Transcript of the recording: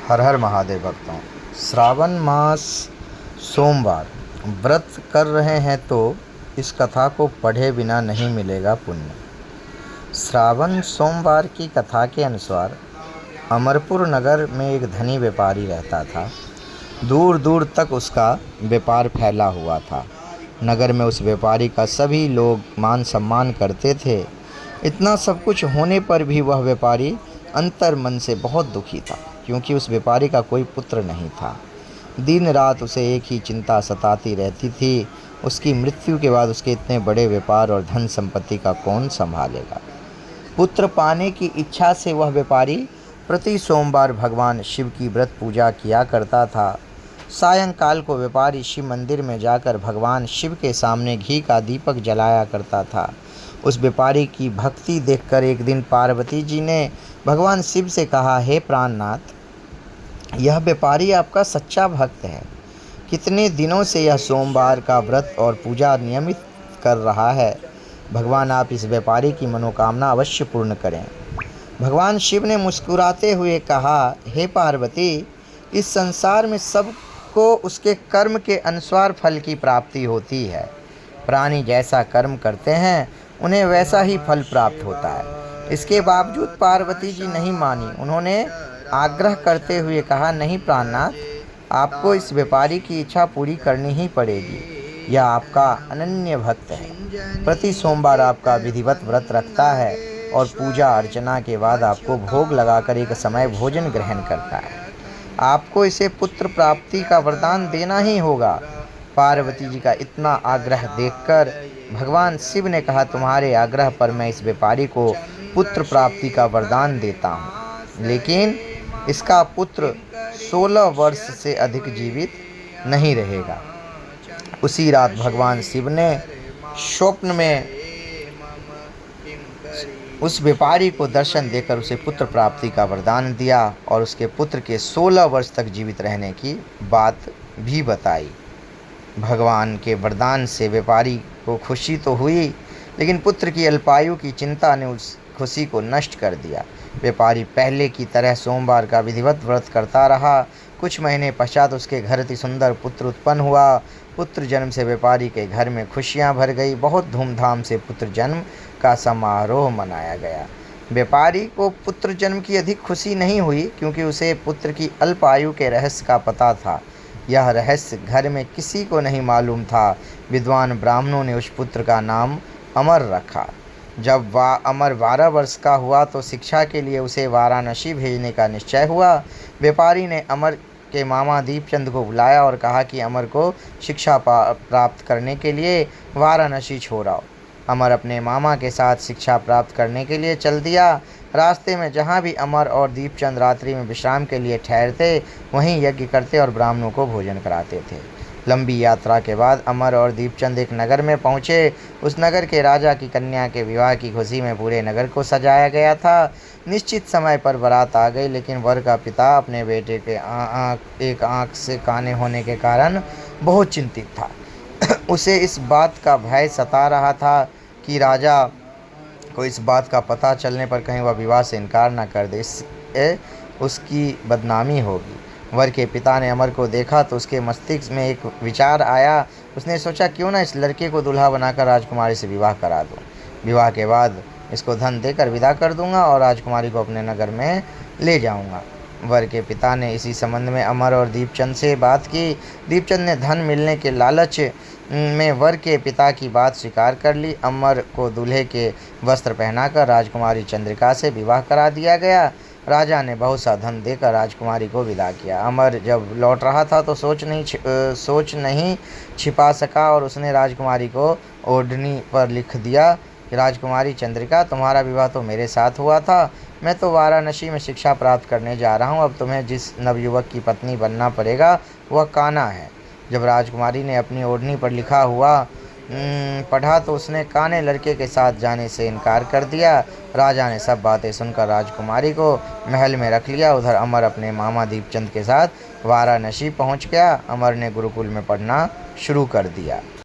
हर हर महादेव भक्तों। श्रावण मास सोमवार व्रत कर रहे हैं तो इस कथा को पढ़े बिना नहीं मिलेगा पुण्य। श्रावण सोमवार की कथा के अनुसार अमरपुर नगर में एक धनी व्यापारी रहता था। दूर दूर तक उसका व्यापार फैला हुआ था। नगर में उस व्यापारी का सभी लोग मान सम्मान करते थे। इतना सब कुछ होने पर भी वह व्यापारी अंतर मन से बहुत दुखी था, क्योंकि उस व्यापारी का कोई पुत्र नहीं था। दिन रात उसे एक ही चिंता सताती रहती थी, उसकी मृत्यु के बाद उसके इतने बड़े व्यापार और धन संपत्ति का कौन संभालेगा। पुत्र पाने की इच्छा से वह व्यापारी प्रति सोमवार भगवान शिव की व्रत पूजा किया करता था। सायंकाल को व्यापारी शिव मंदिर में जाकर भगवान शिव के सामने घी का दीपक जलाया करता था। उस व्यापारी की भक्ति देखकर एक दिन पार्वती जी ने भगवान शिव से कहा, हे प्राणनाथ, यह व्यापारी आपका सच्चा भक्त है। कितने दिनों से यह सोमवार का व्रत और पूजा नियमित कर रहा है। भगवान आप इस व्यापारी की मनोकामना अवश्य पूर्ण करें। भगवान शिव ने मुस्कुराते हुए कहा, हे पार्वती, इस संसार में सबको उसके कर्म के अनुसार फल की प्राप्ति होती है। प्राणी जैसा कर्म करते हैं उन्हें वैसा ही फल प्राप्त होता है। इसके बावजूद पार्वती जी नहीं मानी। उन्होंने आग्रह करते हुए कहा, नहीं प्राणनाथ, आपको इस व्यापारी की इच्छा पूरी करनी ही पड़ेगी। यह आपका अनन्य भक्त है। प्रति सोमवार आपका विधिवत व्रत रखता है और पूजा अर्चना के बाद आपको भोग लगाकर एक समय भोजन ग्रहण करता है। आपको इसे पुत्र प्राप्ति का वरदान देना ही होगा। पार्वती जी का इतना आग्रह देखकर भगवान शिव ने कहा, तुम्हारे आग्रह पर मैं इस व्यापारी को पुत्र प्राप्ति का वरदान देता हूँ, लेकिन इसका पुत्र 16 वर्ष से अधिक जीवित नहीं रहेगा। उसी रात भगवान शिव ने स्वप्न में उस व्यापारी को दर्शन देकर उसे पुत्र प्राप्ति का वरदान दिया और उसके पुत्र के 16 वर्ष तक जीवित रहने की बात भी बताई। भगवान के वरदान से व्यापारी को खुशी तो हुई, लेकिन पुत्र की अल्पायु की चिंता ने उस खुशी को नष्ट कर दिया। व्यापारी पहले की तरह सोमवार का विधिवत व्रत करता रहा। कुछ महीने पश्चात उसके घर अति सुंदर पुत्र उत्पन्न हुआ। पुत्र जन्म से व्यापारी के घर में खुशियां भर गई। बहुत धूमधाम से पुत्र जन्म का समारोह मनाया गया। व्यापारी को पुत्र जन्म की अधिक खुशी नहीं हुई, क्योंकि उसे पुत्र की अल्प आयु के रहस्य का पता था। यह रहस्य घर में किसी को नहीं मालूम था। विद्वान ब्राह्मणों ने उस पुत्र का नाम अमर रखा। जब वह अमर 12 वर्ष का हुआ तो शिक्षा के लिए उसे वाराणसी भेजने का निश्चय हुआ। व्यापारी ने अमर के मामा दीपचंद को बुलाया और कहा कि अमर को शिक्षा प्राप्त करने के लिए वाराणसी छोड़ आओ। अमर अपने मामा के साथ शिक्षा प्राप्त करने के लिए चल दिया। रास्ते में जहाँ भी अमर और दीपचंद रात्रि में विश्राम के लिए ठहरते, वहीं यज्ञ करते और ब्राह्मणों को भोजन कराते थे। लंबी यात्रा के बाद अमर और दीपचंद एक नगर में पहुँचे। उस नगर के राजा की कन्या के विवाह की खुशी में पूरे नगर को सजाया गया था। निश्चित समय पर बारात आ गई, लेकिन वर का पिता अपने बेटे के एक आँख से काने होने के कारण बहुत चिंतित था। उसे इस बात का भय सता रहा था कि राजा को इस बात का पता चलने पर कहीं वह विवाह से इनकार न कर दे, इससे उसकी बदनामी होगी। वर के पिता ने अमर को देखा तो उसके मस्तिष्क में एक विचार आया। उसने सोचा, क्यों ना इस लड़के को दूल्हा बनाकर राजकुमारी से विवाह करा दूं। विवाह के बाद इसको धन देकर विदा कर दूंगा और राजकुमारी को अपने नगर में ले जाऊंगा। वर के पिता ने इसी संबंध में अमर और दीपचंद से बात की। दीपचंद ने धन मिलने के लालच में वर के पिता की बात स्वीकार कर ली। अमर को दूल्हे के वस्त्र पहनाकर राजकुमारी चंद्रिका से विवाह करा दिया गया। राजा ने बहुत सा धन देकर राजकुमारी को विदा किया। अमर जब लौट रहा था तो सोच नहीं छिपा सका और उसने राजकुमारी को ओढ़नी पर लिख दिया कि राजकुमारी चंद्रिका, तुम्हारा विवाह तो मेरे साथ हुआ था। मैं तो वाराणसी में शिक्षा प्राप्त करने जा रहा हूँ। अब तुम्हें जिस नवयुवक की पत्नी बनना पड़ेगा वह कान्हा है। जब राजकुमारी ने अपनी ओढ़नी पर लिखा हुआ पढ़ा तो उसने काने लड़के के साथ जाने से इनकार कर दिया। राजा ने सब बातें सुनकर राजकुमारी को महल में रख लिया। उधर अमर अपने मामा दीपचंद के साथ वाराणसी पहुंच गया। अमर ने गुरुकुल में पढ़ना शुरू कर दिया।